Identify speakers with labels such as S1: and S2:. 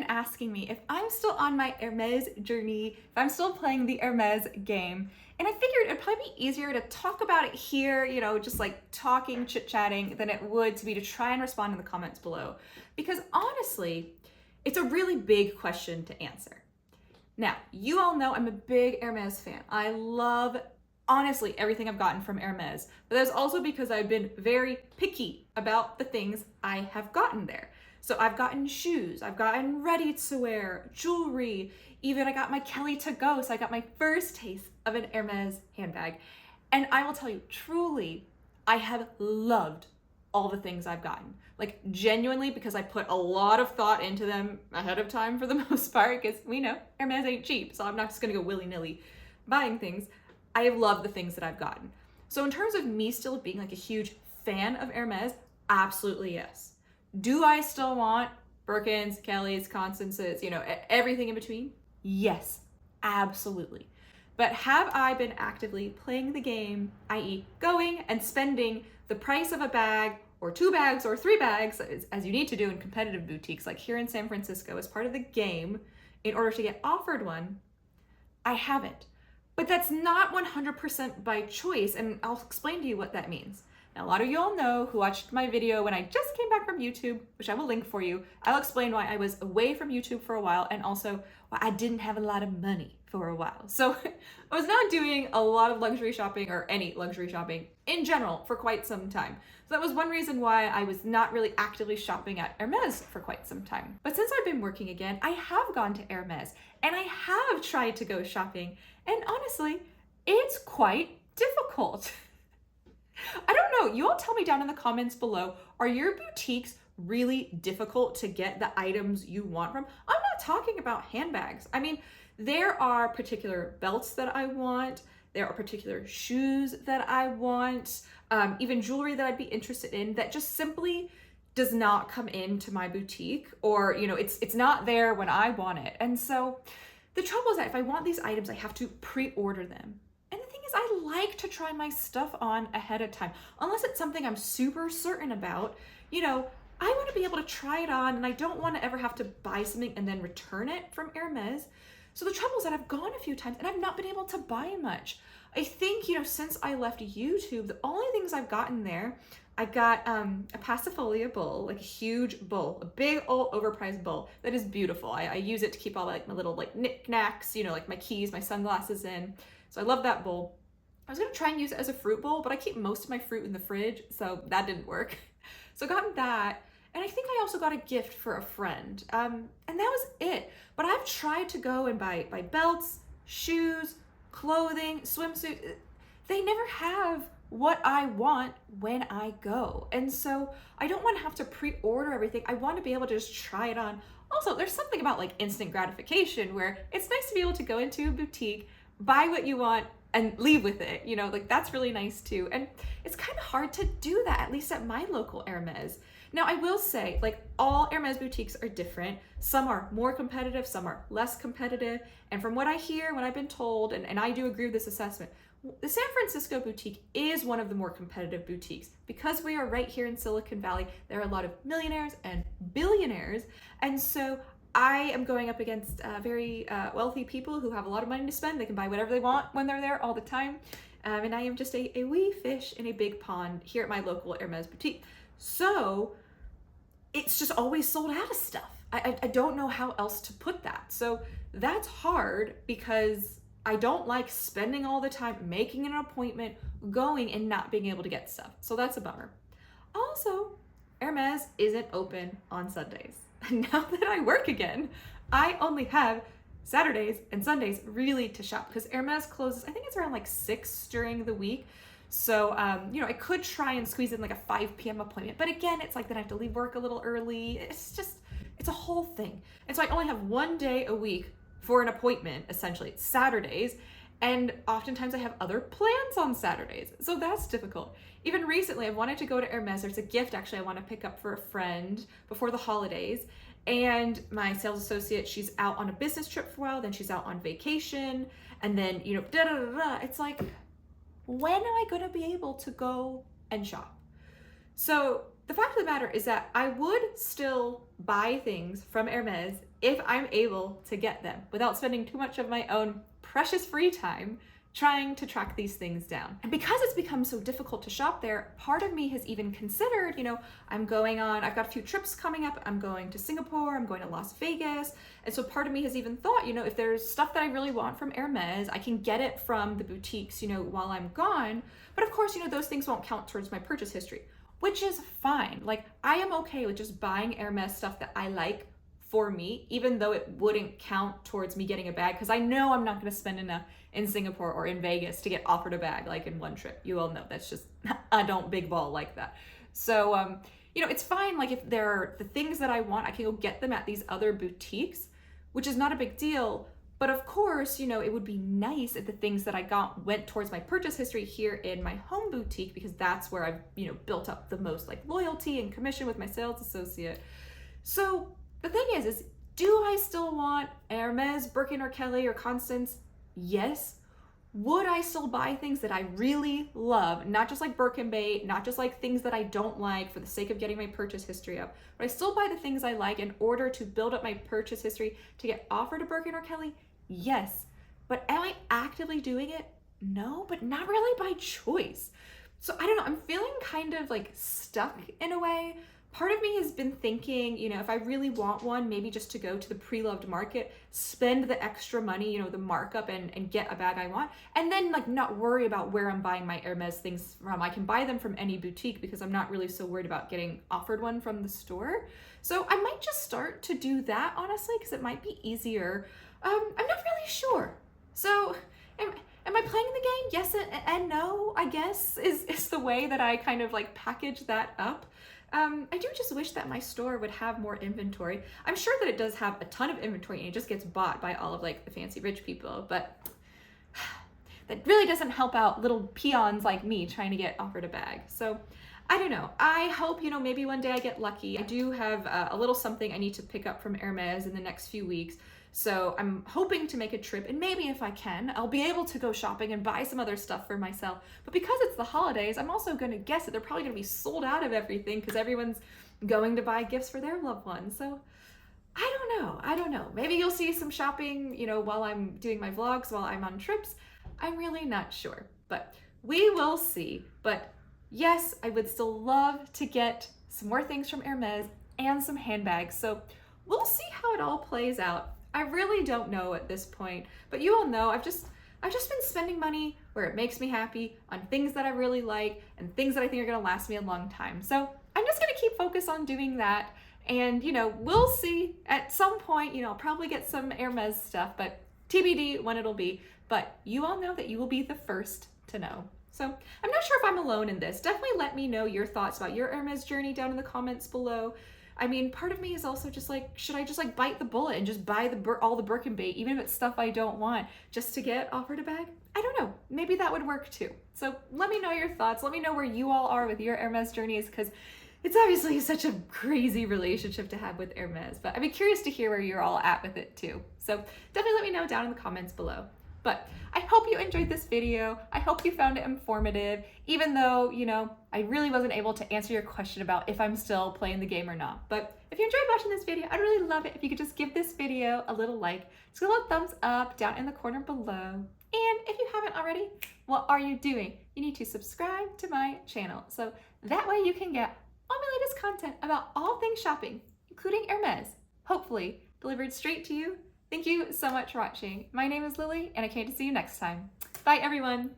S1: asking me if I'm still on my Hermes journey, if I'm still playing the Hermes game. And I figured it'd probably be easier to talk about it here, just like talking, chit-chatting, than it would to try and respond in the comments below. Because honestly, it's a really big question to answer. Now, you all know I'm a big Hermes fan. I love, honestly, everything I've gotten from Hermes. But that's also because I've been very picky about the things I have gotten there. So I've gotten shoes, I've gotten ready-to-wear, jewelry, even I got my Kelly to go, so I got my first taste of an Hermes handbag. And I will tell you, truly, I have loved all the things I've gotten. Like, genuinely, because I put a lot of thought into them ahead of time for the most part, because we know Hermes ain't cheap, so I'm not just gonna go willy-nilly buying things. I have loved the things that I've gotten. So in terms of me still being like a huge fan of Hermes, absolutely yes. Do I still want Birkins, Kellys, Constances, everything in between? Yes, absolutely. But have I been actively playing the game, i.e. going and spending the price of a bag or 2 bags or 3 bags, as you need to do in competitive boutiques like here in San Francisco as part of the game in order to get offered one? I haven't. But that's not 100% by choice, and I'll explain to you what that means. Now, a lot of you all know who watched my video when I just came back from YouTube, which I will link for you. I'll explain why I was away from YouTube for a while and also why I didn't have a lot of money for a while. So I was not doing a lot of luxury shopping or any luxury shopping in general for quite some time. So that was one reason why I was not really actively shopping at Hermes for quite some time. But since I've been working again, I have gone to Hermes and I have tried to go shopping. And honestly, it's quite difficult. I don't know, you all tell me down in the comments below, are your boutiques really difficult to get the items you want from? I'm not talking about handbags. I mean, there are particular belts that I want, there are particular shoes that I want, even jewelry that I'd be interested in that just simply does not come into my boutique, or it's not there when I want it. And so the trouble is that if I want these items, I have to pre-order them. I like to try my stuff on ahead of time. Unless it's something I'm super certain about, I want to be able to try it on, and I don't want to ever have to buy something and then return it from Hermes. So the trouble is that I've gone a few times and I've not been able to buy much. I think, since I left YouTube, the only things I've gotten there, I got a Passifolia bowl, like a huge bowl, a big old overpriced bowl that is beautiful. I use it to keep all like my little like knickknacks, like my keys, my sunglasses in. So I love that bowl. I was gonna try and use it as a fruit bowl, but I keep most of my fruit in the fridge, so that didn't work. So I got that, and I think I also got a gift for a friend, and that was it. But I've tried to go and buy belts, shoes, clothing, swimsuit. They never have what I want when I go. And so I don't want to have to pre-order everything. I want to be able to just try it on. Also, there's something about like instant gratification where it's nice to be able to go into a boutique, buy what you want, and leave with it, like that's really nice too. And it's kind of hard to do that, at least at my local Hermes. Now, I will say, like, all Hermes boutiques are different. Some are more competitive, some are less competitive. And from what I hear, what I've been told, and I do agree with this assessment, the San Francisco boutique is one of the more competitive boutiques. Because we are right here in Silicon Valley, there are a lot of millionaires and billionaires. And so I am going up against very wealthy people who have a lot of money to spend. They can buy whatever they want when they're there all the time. And I am just a wee fish in a big pond here at my local Hermes boutique. So it's just always sold out of stuff. I don't know how else to put that. So that's hard because I don't like spending all the time making an appointment, going and not being able to get stuff. So that's a bummer. Also, Hermes isn't open on Sundays. Now that I work again, I only have Saturdays and Sundays really to shop because Hermes closes, I think it's around like 6 during the week. So, I could try and squeeze in like a 5 p.m. appointment, but again, it's like then I have to leave work a little early. It's a whole thing. And so I only have 1 day a week for an appointment, essentially. It's Saturdays. And oftentimes I have other plans on Saturdays. So that's difficult. Even recently, I wanted to go to Hermes. There's a gift actually I want to pick up for a friend before the holidays. And my sales associate, she's out on a business trip for a while, then she's out on vacation. And then, It's like, when am I going to be able to go and shop? So the fact of the matter is that I would still buy things from Hermes if I'm able to get them without spending too much of my own precious free time trying to track these things down. And because it's become so difficult to shop there, part of me has even considered, I've got a few trips coming up. I'm going to Singapore, I'm going to Las Vegas. And so part of me has even thought, if there's stuff that I really want from Hermes, I can get it from the boutiques, while I'm gone. But of course, those things won't count towards my purchase history, which is fine. Like, I am okay with just buying Hermes stuff that I like for me, even though it wouldn't count towards me getting a bag, because I know I'm not going to spend enough in Singapore or in Vegas to get offered a bag like in one trip. You all know that's just, I don't big ball like that. So, it's fine. Like, if there are the things that I want, I can go get them at these other boutiques, which is not a big deal. But of course, it would be nice if the things that I got went towards my purchase history here in my home boutique, because that's where I've, built up the most like loyalty and commission with my sales associate. So the thing is do I still want Hermes, Birkin or Kelly or Constance? Yes. Would I still buy things that I really love, not just like Birkin bait, not just like things that I don't like for the sake of getting my purchase history up, but I still buy the things I like in order to build up my purchase history to get offered a Birkin or Kelly? Yes. But am I actively doing it? No, but not really by choice. So I don't know, I'm feeling kind of like stuck in a way. Part of me has been thinking, if I really want one, maybe just to go to the pre-loved market, spend the extra money, the markup and get a bag I want, and then like not worry about where I'm buying my Hermes things from. I can buy them from any boutique because I'm not really so worried about getting offered one from the store. So I might just start to do that, honestly, because it might be easier. I'm not really sure. So am I playing the game? Yes and no, I guess, is the way that I kind of like package that up. I do just wish that my store would have more inventory. I'm sure that it does have a ton of inventory and it just gets bought by all of like the fancy rich people, but that really doesn't help out little peons like me trying to get offered a bag. So I don't know. I hope, maybe one day I get lucky. I do have a little something I need to pick up from Hermes in the next few weeks. So I'm hoping to make a trip, and maybe if I can, I'll be able to go shopping and buy some other stuff for myself. But because it's the holidays, I'm also going to guess that they're probably going to be sold out of everything because everyone's going to buy gifts for their loved ones. So I don't know. Maybe you'll see some shopping, while I'm doing my vlogs, while I'm on trips. I'm really not sure, but we will see. But yes, I would still love to get some more things from Hermes and some handbags. So we'll see how it all plays out. I really don't know at this point, but you all know I've just been spending money where it makes me happy on things that I really like and things that I think are gonna last me a long time. So I'm just gonna keep focused on doing that. And we'll see at some point, I'll probably get some Hermes stuff, but TBD when it'll be. But you all know that you will be the first to know. So I'm not sure if I'm alone in this. Definitely let me know your thoughts about your Hermes journey down in the comments below. I mean, part of me is also just like, should I just like bite the bullet and just buy all the Birkin bait, even if it's stuff I don't want, just to get offered a bag? I don't know. Maybe that would work too. So let me know your thoughts. Let me know where you all are with your Hermes journeys, because it's obviously such a crazy relationship to have with Hermes. But I'd be curious to hear where you're all at with it too. So definitely let me know down in the comments below. But I hope you enjoyed this video. I hope you found it informative, even though, I really wasn't able to answer your question about if I'm still playing the game or not. But if you enjoyed watching this video, I'd really love it if you could just give this video a little like, just a little thumbs up down in the corner below. And if you haven't already, what are you doing? You need to subscribe to my channel, so that way you can get all my latest content about all things shopping, including Hermes, hopefully delivered straight to you. Thank you so much for watching. My name is Lily, and I can't wait to see you next time. Bye, everyone.